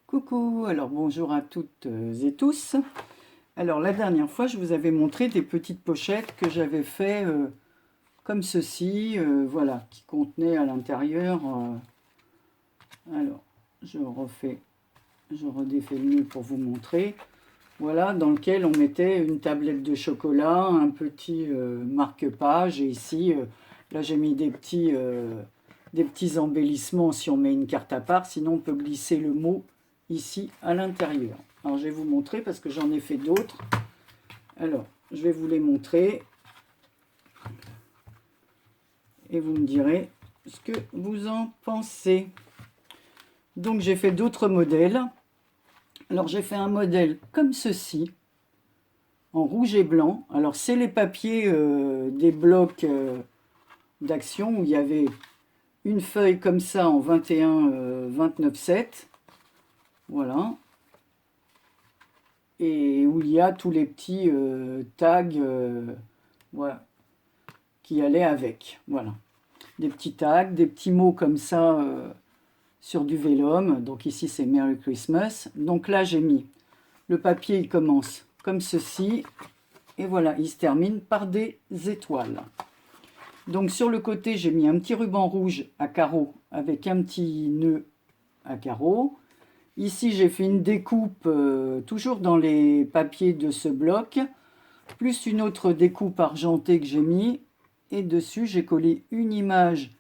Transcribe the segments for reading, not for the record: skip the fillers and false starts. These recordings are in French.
Coucou, alors bonjour à toutes et tous. Alors la dernière fois, je vous avais montré des petites pochettes que j'avais fait comme ceci, voilà, qui contenaient à l'intérieur. Alors, je redéfais le nœud pour vous montrer. Voilà, dans lequel on mettait une tablette de chocolat, un petit marque-page, et ici, là j'ai mis des petits embellissements si on met une carte à part, sinon on peut glisser le mot ici à l'intérieur. Alors je vais vous montrer parce que j'en ai fait d'autres. Alors, je vais vous les montrer et vous me direz ce que vous en pensez. Donc j'ai fait d'autres modèles. Alors j'ai fait un modèle comme ceci, en rouge et blanc. Alors c'est les papiers des blocs d'action où il y avait une feuille comme ça en 21 29/7. Voilà. Et où il y a tous les petits tags voilà, qui allaient avec. Voilà. Des petits tags, des petits mots comme ça sur du vélum. Donc ici c'est Merry Christmas. Donc là j'ai mis le papier, il commence comme ceci. Et voilà, il se termine par des étoiles. Donc sur le côté, j'ai mis un petit ruban rouge à carreaux avec un petit nœud à carreaux. Ici, j'ai fait une découpe toujours dans les papiers de ce bloc, plus une autre découpe argentée que j'ai mis. Et dessus, j'ai collé une image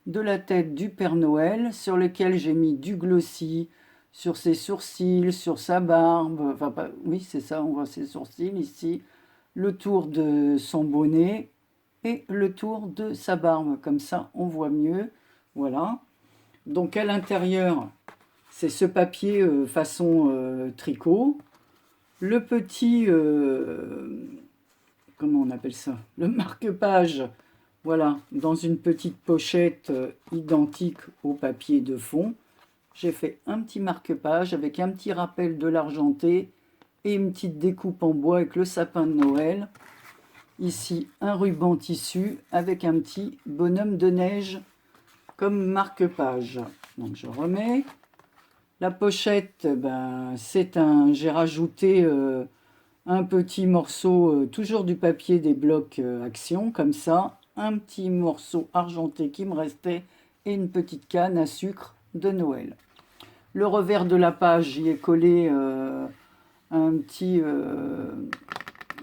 de la tête du Père Noël sur lequel j'ai mis du glossy sur ses sourcils, sur sa barbe. Enfin, oui, c'est ça, on voit ses sourcils ici. Le tour de son bonnet et le tour de sa barbe. Comme ça, on voit mieux. Voilà. Donc à l'intérieur, c'est ce papier façon tricot. Le petit, comment on appelle ça? Le marque-page, voilà, dans une petite pochette identique au papier de fond. J'ai fait un petit marque-page avec un petit rappel de l'argenté et une petite découpe en bois avec le sapin de Noël. Ici, un ruban tissu avec un petit bonhomme de neige comme marque-page. Donc je remets. La pochette, ben, j'ai rajouté un petit morceau, toujours du papier des blocs Action, comme ça. Un petit morceau argenté qui me restait et une petite canne à sucre de Noël. Le revers de la page, j'y ai collé un petit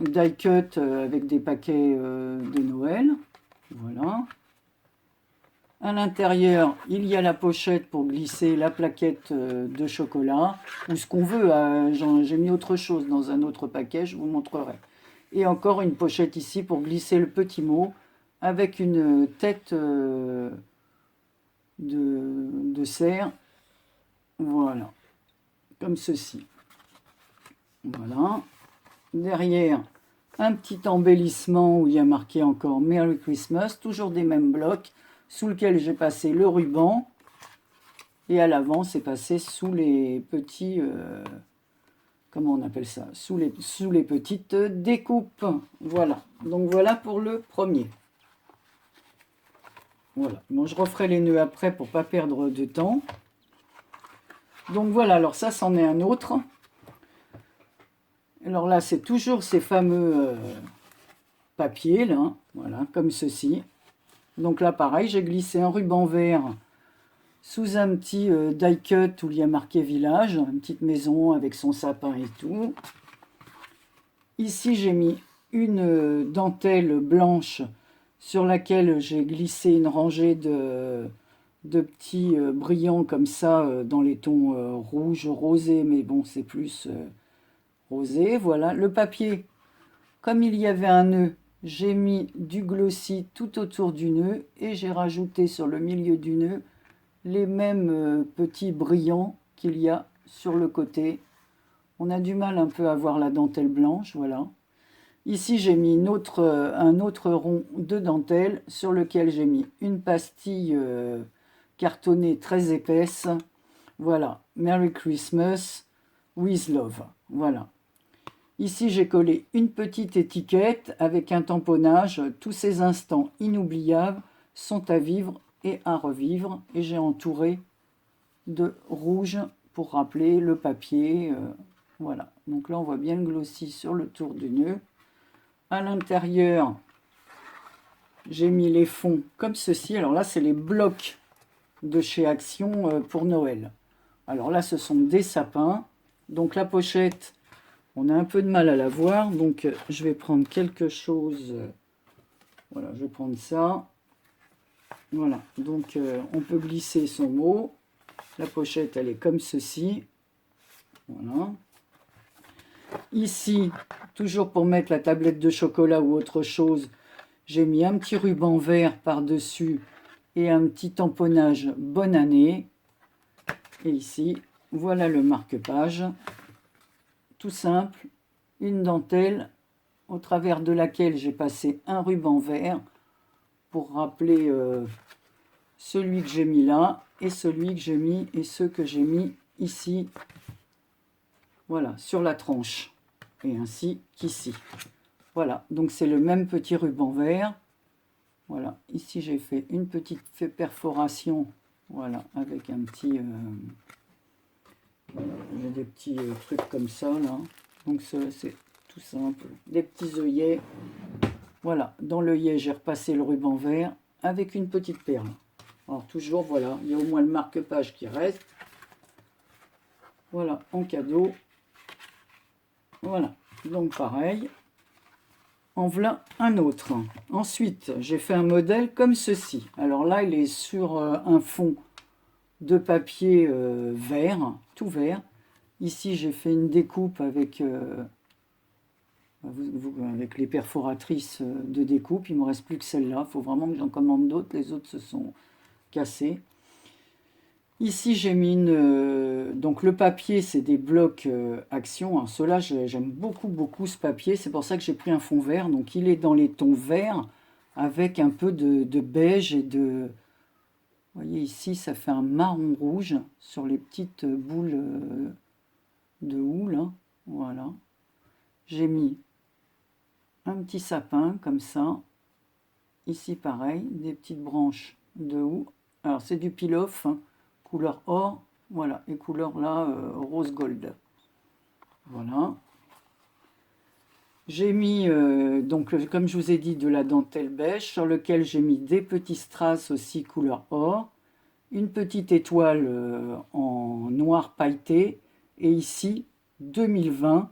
die cut avec des paquets de Noël. Voilà. À l'intérieur, il y a la pochette pour glisser la plaquette de chocolat ou ce qu'on veut. J'ai mis autre chose dans un autre paquet, je vous montrerai. Et encore une pochette ici pour glisser le petit mot avec une tête de cerf. Voilà, comme ceci. Voilà. Derrière, un petit embellissement où il y a marqué encore Merry Christmas, toujours des mêmes blocs, sous lequel j'ai passé le ruban. Et à l'avant, c'est passé sous les petits... comment on appelle ça? Sous les petites découpes. Voilà. Donc voilà pour le premier. Voilà. Bon, je referai les nœuds après pour ne pas perdre de temps. Donc voilà, alors ça, c'en est un autre. Alors là, c'est toujours ces fameux papiers, là, voilà, comme ceci. Donc là, pareil, j'ai glissé un ruban vert sous un petit die cut où il y a marqué village, une petite maison avec son sapin et tout. Ici, j'ai mis une dentelle blanche sur laquelle j'ai glissé une rangée de petits brillants comme ça dans les tons rouge, rosé, mais bon, c'est plus rosé. Voilà, le papier, comme il y avait un nœud, j'ai mis du glossy tout autour du nœud et j'ai rajouté sur le milieu du nœud les mêmes petits brillants qu'il y a sur le côté. On a du mal un peu à voir la dentelle blanche, voilà. Ici, j'ai mis un autre rond de dentelle sur lequel j'ai mis une pastille cartonnée très épaisse. Voilà, Merry Christmas with love. Voilà. Ici, j'ai collé une petite étiquette avec un tamponnage. Tous ces instants inoubliables sont à vivre et à revivre. Et j'ai entouré de rouge pour rappeler le papier. Voilà, donc là on voit bien le glossy sur le tour du nœud. À l'intérieur, j'ai mis les fonds comme ceci. Alors là, c'est les blocs de chez Action pour Noël. Alors là, ce sont des sapins. Donc la pochette, on a un peu de mal à la voir. Donc je vais prendre quelque chose. Voilà, je vais prendre ça. Voilà, donc on peut glisser son mot. La pochette, elle est comme ceci. Voilà. Ici, toujours pour mettre la tablette de chocolat ou autre chose, j'ai mis un petit ruban vert par-dessus et un petit tamponnage bonne année. Et ici, voilà le marque-page. Tout simple, une dentelle au travers de laquelle j'ai passé un ruban vert pour rappeler celui que j'ai mis là et celui que j'ai mis et ceux que j'ai mis ici. Voilà, sur la tranche. Et ainsi qu'ici. Voilà, donc c'est le même petit ruban vert. Voilà, ici j'ai fait une petite perforation. Voilà, avec un petit... j'ai des petits trucs comme ça, là. Donc c'est tout simple. Des petits œillets. Voilà, dans l'œillet, j'ai repassé le ruban vert avec une petite perle. Alors toujours, voilà, il y a au moins le marque-page qui reste. Voilà, en cadeau. Voilà, donc pareil. En voilà un autre. Ensuite, j'ai fait un modèle comme ceci. Alors là, il est sur un fond de papier vert, tout vert. Ici, j'ai fait une découpe avec, avec les perforatrices de découpe. Il ne me reste plus que celle-là. Il faut vraiment que j'en commande d'autres. Les autres se sont cassés. Ici, j'ai mis donc le papier, c'est des blocs Action. Alors, ceux-là, j'aime beaucoup ce papier. C'est pour ça que j'ai pris un fond vert. Donc, il est dans les tons verts avec un peu de beige et de... Vous voyez ici, ça fait un marron rouge sur les petites boules de houle. Hein. Voilà. J'ai mis un petit sapin comme ça. Ici, pareil, des petites branches de houx. Alors, c'est du peel-off, hein, couleur or. Voilà, et couleur là, rose gold. Voilà. J'ai mis, donc, comme je vous ai dit, de la dentelle beige, sur lequel j'ai mis des petits strass aussi couleur or. Une petite étoile en noir pailleté. Et ici, 2020,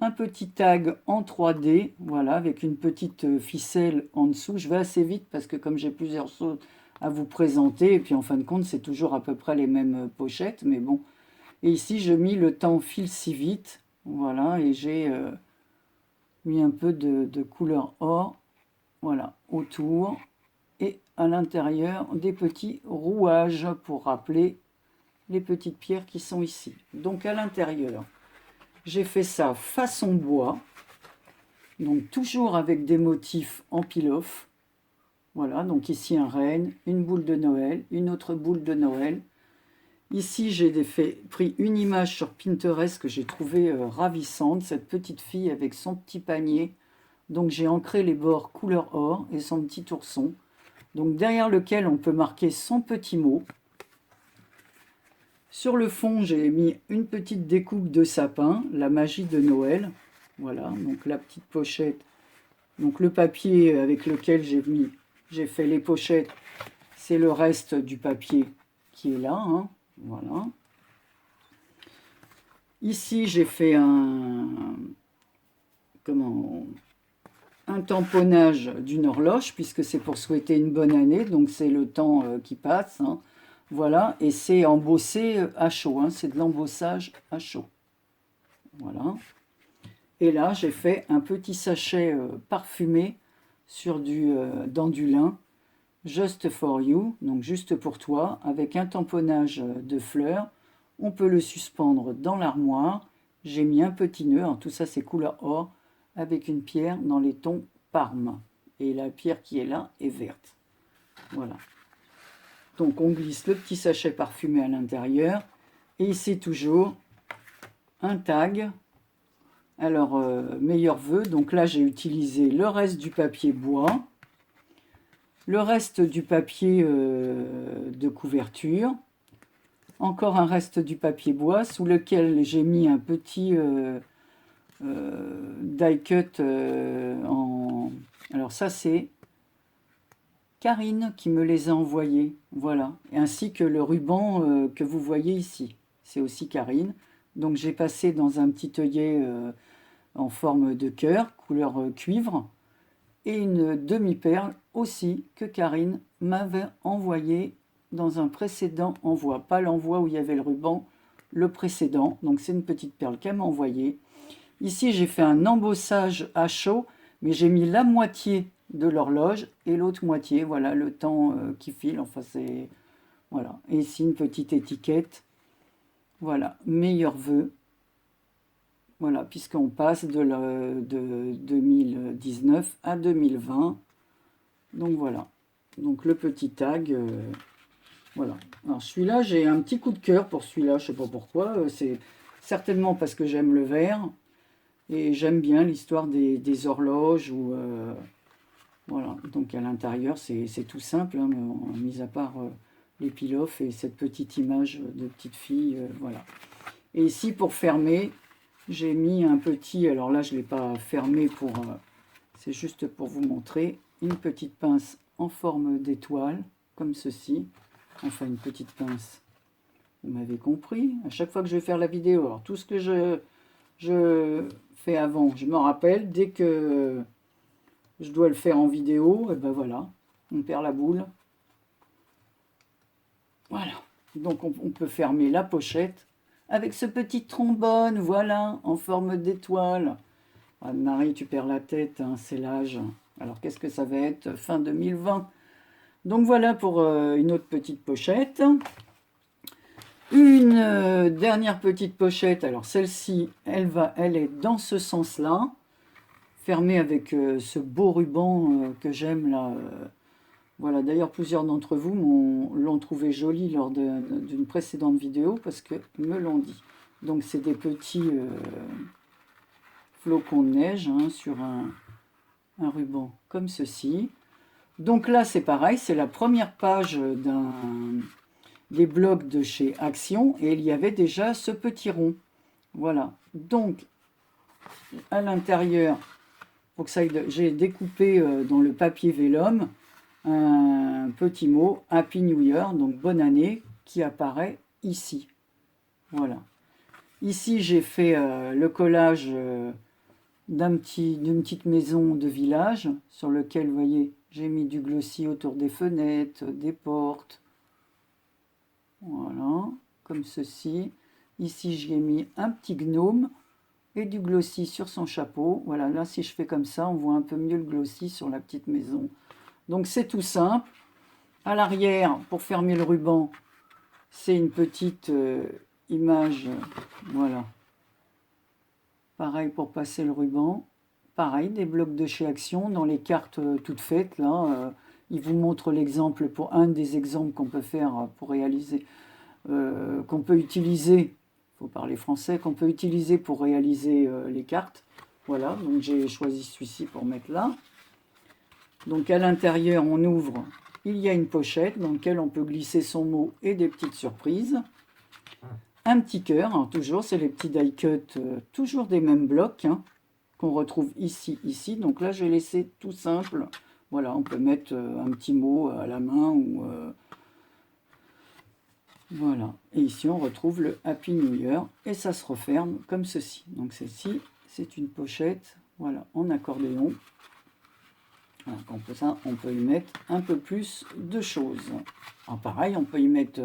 un petit tag en 3D, voilà, avec une petite ficelle en dessous. Je vais assez vite parce que comme j'ai plusieurs choses à vous présenter, et puis en fin de compte, c'est toujours à peu près les mêmes pochettes, mais bon. Et ici, je mis le temps file si vite, voilà, et j'ai mis un peu de couleur or, voilà, autour. Et à l'intérieur, des petits rouages pour rappeler les petites pierres qui sont ici. Donc à l'intérieur, j'ai fait ça façon bois, donc toujours avec des motifs en peel-off. Voilà, donc ici un renne, une boule de Noël, une autre boule de Noël. Ici, j'ai pris une image sur Pinterest que j'ai trouvée ravissante, cette petite fille avec son petit panier. Donc j'ai ancré les bords couleur or et son petit ourson. Donc derrière lequel on peut marquer son petit mot. Sur le fond, j'ai mis une petite découpe de sapin, la magie de Noël. Voilà, donc la petite pochette. Donc le papier avec lequel j'ai fait les pochettes, c'est le reste du papier qui est là. Hein. Voilà. Ici, j'ai fait un tamponnage d'une horloge, puisque c'est pour souhaiter une bonne année, donc c'est le temps qui passe. Hein. Voilà, et c'est embossé à chaud, hein, c'est de l'embossage à chaud. Voilà. Et là, j'ai fait un petit sachet parfumé dans du lin, Just for You, donc juste pour toi, avec un tamponnage de fleurs. On peut le suspendre dans l'armoire. J'ai mis un petit nœud, alors tout ça c'est couleur or, avec une pierre dans les tons Parme. Et la pierre qui est là est verte. Voilà. Donc on glisse le petit sachet parfumé à l'intérieur. Et ici toujours un tag. Alors, meilleur vœu. Donc là, j'ai utilisé le reste du papier bois. Le reste du papier de couverture. Encore un reste du papier bois sous lequel j'ai mis un petit die cut en... Alors ça c'est Karine qui me les a envoyés, voilà. Ainsi que le ruban que vous voyez ici. C'est aussi Karine. Donc j'ai passé dans un petit œillet en forme de cœur, couleur cuivre. Et une demi-perle aussi que Karine m'avait envoyé dans un précédent envoi. Pas l'envoi où il y avait le ruban, le précédent. Donc c'est une petite perle qu'elle m'a envoyée. Ici j'ai fait un embossage à chaud, mais j'ai mis la moitié de l'horloge et l'autre moitié, voilà, le temps qui file, enfin c'est... Voilà, et ici une petite étiquette, voilà, meilleurs vœux, voilà, puisqu'on passe de 2019 à 2020, donc voilà, donc le petit tag, voilà. Alors celui-là, j'ai un petit coup de cœur pour celui-là, je sais pas pourquoi, c'est certainement parce que j'aime le vert, et j'aime bien l'histoire des horloges, ou... Voilà, donc à l'intérieur, c'est tout simple, hein, mis à part les pile-off et cette petite image de petite fille, voilà. Et ici, pour fermer, j'ai mis un petit, alors là, je ne l'ai pas fermé pour, c'est juste pour vous montrer, une petite pince en forme d'étoile, comme ceci. Enfin, une petite pince, vous m'avez compris. À chaque fois que je vais faire la vidéo, alors tout ce que je fais avant, je m'en rappelle, dès que... je dois le faire en vidéo, et ben voilà, on perd la boule. Voilà, donc on peut fermer la pochette avec ce petit trombone, voilà, en forme d'étoile. Anne-Marie, tu perds la tête, hein, c'est l'âge. Alors qu'est-ce que ça va être fin 2020? Donc voilà pour une autre petite pochette. Une dernière petite pochette, alors celle-ci, elle est dans ce sens-là. Fermé avec ce beau ruban que j'aime là. Voilà, d'ailleurs plusieurs d'entre vous l'ont trouvé joli lors d'une précédente vidéo parce qu'ils me l'ont dit. Donc c'est des petits flocons de neige, hein, sur un ruban comme ceci. Donc là c'est pareil, c'est la première page des blogs de chez Action et il y avait déjà ce petit rond. Voilà, donc à l'intérieur... Pour que ça j'ai découpé dans le papier vélum un petit mot Happy New Year, donc bonne année, qui apparaît ici. Voilà. Ici, j'ai fait le collage d'une petite maison de village sur lequel, vous voyez, j'ai mis du glossy autour des fenêtres, des portes. Voilà, comme ceci. Ici, j'ai mis un petit gnome et du glossy sur son chapeau. Voilà, là si je fais comme ça, on voit un peu mieux le glossy sur la petite maison. Donc c'est tout simple. À l'arrière, pour fermer le ruban, c'est une petite image, voilà. Pareil pour passer le ruban. Pareil, des blocs de chez Action dans les cartes toutes faites. Là, il vous montre l'exemple pour un des exemples qu'on peut faire pour réaliser, qu'on peut utiliser, faut parler français, qu'on peut utiliser pour réaliser les cartes. Voilà, donc j'ai choisi celui-ci pour mettre là. Donc à l'intérieur, on ouvre, il y a une pochette dans laquelle on peut glisser son mot et des petites surprises. Un petit cœur, alors toujours, c'est les petits die cut, toujours des mêmes blocs, hein, qu'on retrouve ici, ici. Donc là, j'ai laissé tout simple. Voilà, on peut mettre un petit mot à la main ou... voilà, et ici on retrouve le Happy New Year et ça se referme comme ceci. Donc celle-ci, c'est une pochette, voilà, en accordéon. Alors, comme ça, on peut y mettre un peu plus de choses. Alors pareil, on peut y mettre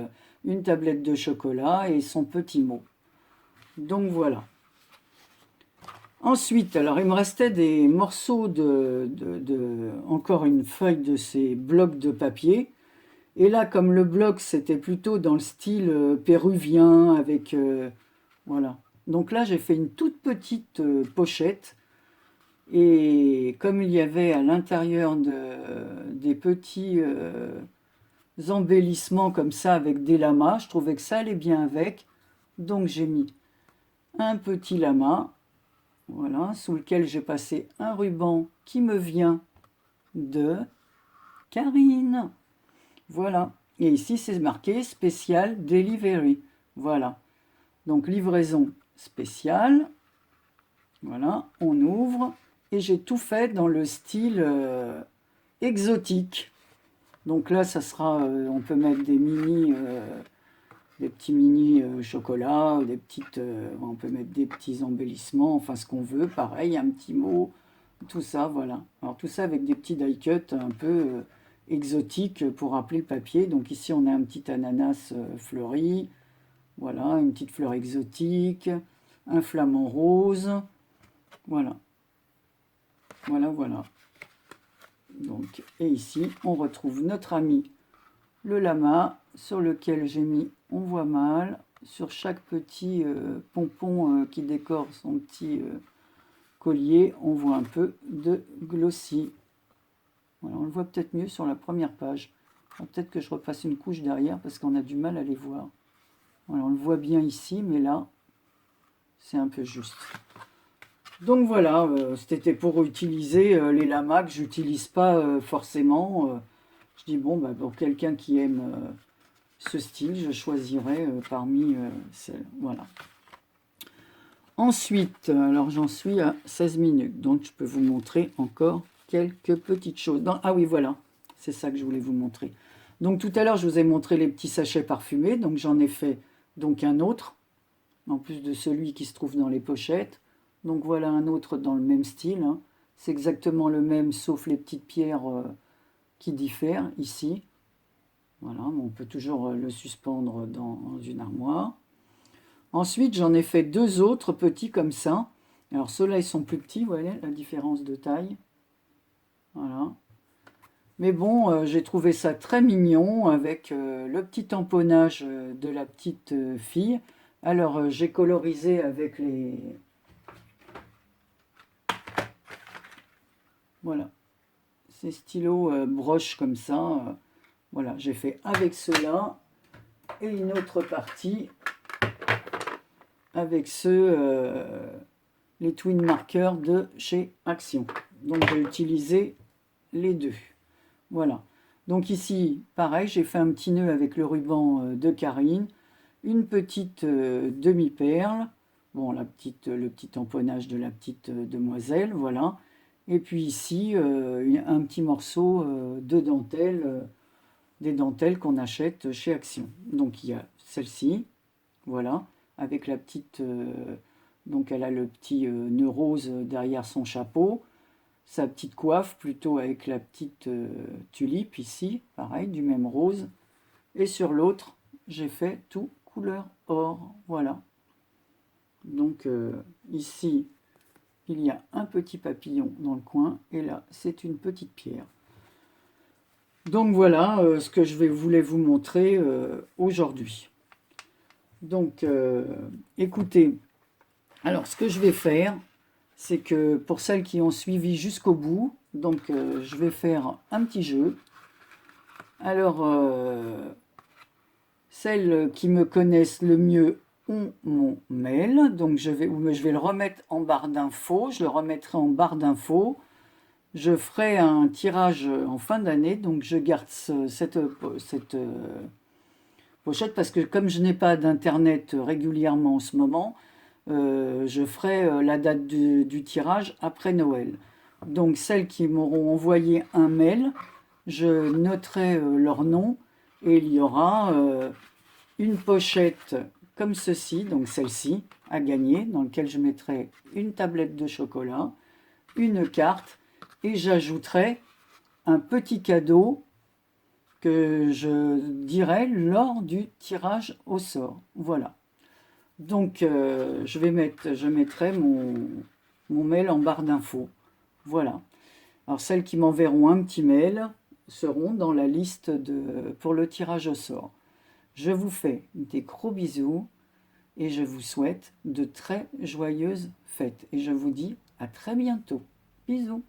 une tablette de chocolat et son petit mot. Donc voilà. Ensuite, alors il me restait des morceaux encore une feuille de ces blocs de papier. Et là, comme le bloc, c'était plutôt dans le style péruvien, avec... voilà. Donc là, j'ai fait une toute petite pochette. Et comme il y avait à l'intérieur des petits embellissements comme ça, avec des lamas, je trouvais que ça allait bien avec. Donc j'ai mis un petit lama, voilà, sous lequel j'ai passé un ruban qui me vient de Karine. Voilà, Et ici, c'est marqué spécial delivery. Voilà. Donc, livraison spéciale. Voilà, on ouvre. Et j'ai tout fait dans le style exotique. Donc là, ça sera, on peut mettre des des petits mini chocolats, des petites, on peut mettre des petits embellissements, enfin ce qu'on veut. Pareil, un petit mot, tout ça, voilà. Alors tout ça avec des petits die cuts un peu exotiques pour rappeler le papier. Donc ici, on a un petit ananas fleuri, voilà, une petite fleur exotique, un flamant rose, voilà. Voilà, voilà. Donc, et ici, on retrouve notre ami le lama, sur lequel j'ai mis, on voit mal, sur chaque petit pompon qui décore son petit collier, on voit un peu de glossy. Voilà, on le voit peut-être mieux sur la première page. Peut-être que je repasse une couche derrière parce qu'on a du mal à les voir. Voilà, on le voit bien ici, mais là, c'est un peu juste. Donc voilà, c'était pour utiliser les lamas que j'utilise pas forcément. Je dis bon, bah, pour quelqu'un qui aime ce style, je choisirais parmi celles. Voilà. Ensuite, alors j'en suis à 16 minutes, donc je peux vous montrer encore quelques petites choses. Ah oui, voilà, c'est ça que je voulais vous montrer. Donc tout à l'heure, je vous ai montré les petits sachets parfumés, donc j'en ai fait donc un autre, en plus de celui qui se trouve dans les pochettes. Donc voilà un autre dans le même style, hein. C'est exactement le même, sauf les petites pierres qui diffèrent ici. Voilà, on peut toujours le suspendre dans une armoire. Ensuite, j'en ai fait deux autres petits comme ça. Alors ceux-là, ils sont plus petits, vous voyez la différence de taille. Voilà. Mais bon, j'ai trouvé ça très mignon avec le petit tamponnage de la petite fille. Alors, j'ai colorisé avec les... Voilà. Ces stylos broches comme ça. Voilà, j'ai fait avec ceux-là. Et une autre partie avec les twin markers de chez Action. Donc j'ai utilisé les deux. Voilà. Donc ici, pareil, j'ai fait un petit nœud avec le ruban de Karine, une petite demi-perle, bon, le petit tamponnage de la petite demoiselle, voilà. Et puis ici, un petit morceau de dentelle, des dentelles qu'on achète chez Action. Donc il y a celle-ci, voilà, avec la petite... donc elle a le petit nœud rose derrière son chapeau, sa petite coiffe plutôt avec la petite tulipe ici, pareil, du même rose. Et sur l'autre, j'ai fait tout couleur or, voilà. Donc ici, il y a un petit papillon dans le coin, et là, c'est une petite pierre. Donc voilà ce que voulais vous montrer aujourd'hui. Donc, écoutez, alors ce que je vais faire, c'est que pour celles qui ont suivi jusqu'au bout, donc je vais faire un petit jeu. Alors, celles qui me connaissent le mieux ont mon mail, donc je vais le remettre en barre d'infos, je le remettrai en barre d'infos. Je ferai un tirage en fin d'année, donc je garde cette pochette parce que comme je n'ai pas d'internet régulièrement en ce moment, je ferai la date du tirage après Noël. Donc celles qui m'auront envoyé un mail, je noterai leur nom et il y aura une pochette comme ceci, donc celle-ci, à gagner, dans laquelle je mettrai une tablette de chocolat, une carte et j'ajouterai un petit cadeau que je dirai lors du tirage au sort. Voilà. Donc, je mettrai mon mail en barre d'infos. Voilà. Alors, celles qui m'enverront un petit mail seront dans la liste pour le tirage au sort. Je vous fais des gros bisous et je vous souhaite de très joyeuses fêtes. Et je vous dis à très bientôt. Bisous.